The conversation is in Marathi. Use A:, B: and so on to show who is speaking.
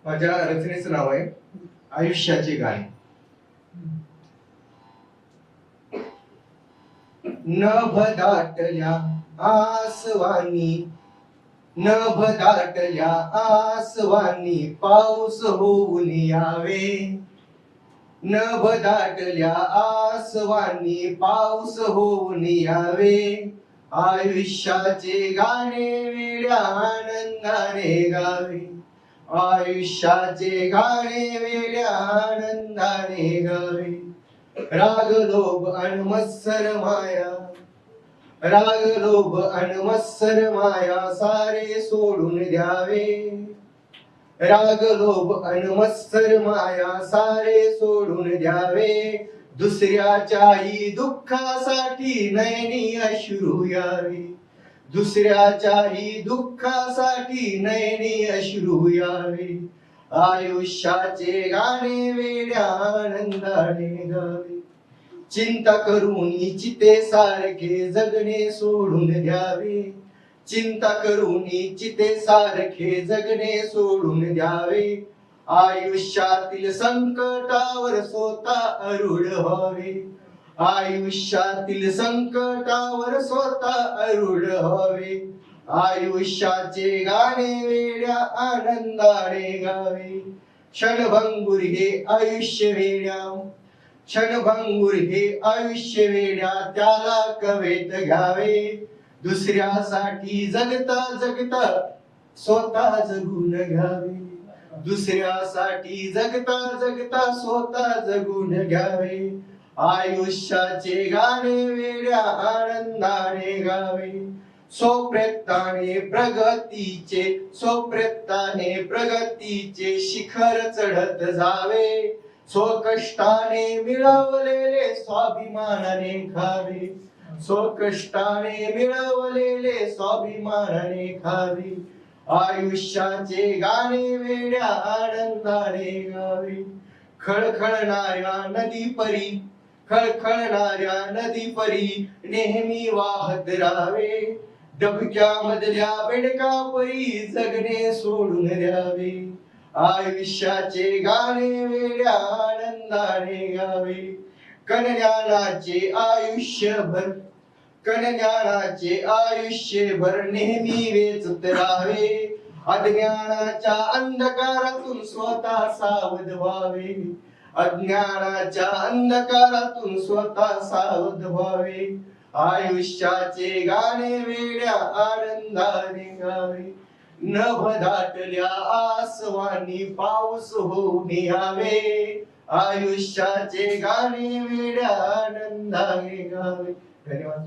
A: माझ्या रचनेचं नाव आहे आयुष्याचे गाणे. नभ दाटल्या आसवानी, नभ दाटल्या आसवानी, पाऊस होऊन यावे. नभ दाटल्या आसवानी, पाऊस होऊन यावे. आयुष्याचे गाणे वेड्या आनंदाने गावे. आयुष्याचे गाणे वेड्या आनंदाने गावे. राग लोभ अन मत्सर माया, राग लोभ अन मत्सर माया, सारे सोडून द्यावे. राग लोभ अन मत्सर माया, सारे सोडून द्यावे. दुसऱ्याच्याही दुःखासाठी नयनी अश्रू यावे. दुसऱ्याच्याही दुःखासाठी नयनी अश्रू यावे. आयुष्याचे गाणे वेड्या आनंदाने गावे. चिंता करून चिते सारखे जगणे सोडून द्यावे. चिंता करून चिते सारखे जगणे सोडून द्यावे. आयुष्यातील संकटावर स्वतः आरूढ व्हावे. आयुष्यातील संकटावर स्वतः आरूढ व्हावे. आयुष्याचे गाणे वेड्या आनंदाने गावे. क्षणभंगुर हे आयुष्य वेड्या, क्षणभंगुर हे आयुष्य वेड्या, त्याला कवेत घ्यावे. दुसऱ्यासाठी जगता जगता स्वतः जगून घ्यावे. दुसऱ्यासाठी जगता जगता स्वतः जगून घ्यावे. आयुष्याचे गाणे वेड्या आनंदाने गावे. स्वप्रयत्नाने प्रगतीचे, स्वप्रयत्नाने प्रगतीचे शिखर चढत जावे. स्वकष्टाने मिळवलेले स्वाभिमानाने खावे. स्वकष्टाने मिळवलेले स्वाभिमानाने खावे. आयुष्याचे गाणे वेड्या आनंदाने गावे. खळखळणाऱ्या नदी परी, खळखळणाऱ्या नदी परी नेहमी वाहत राहावे. डबक्यामधल्या बेडका परी जगणे सोडून द्यावे. आयुष्याचे गाणे वेड्या आनंदाने गावे. कणज्ञानाचे आयुष्यभर, कणज्ञानाचे आयुष्यभर नेहमी वेचत राहावे. अज्ञानाच्या अंधकारातून स्वतः सावध व्हावे. अज्ञानाच्या अंधकारातून स्वतः सावध व्हावे. आयुष्याचे गाणे वेड्या आनंदाने गावे. नभ दाटल्या आसवानी, पाऊस होऊन यावे. आयुष्याचे गाणे वेड्या आनंदाने गावे. धन्यवाद.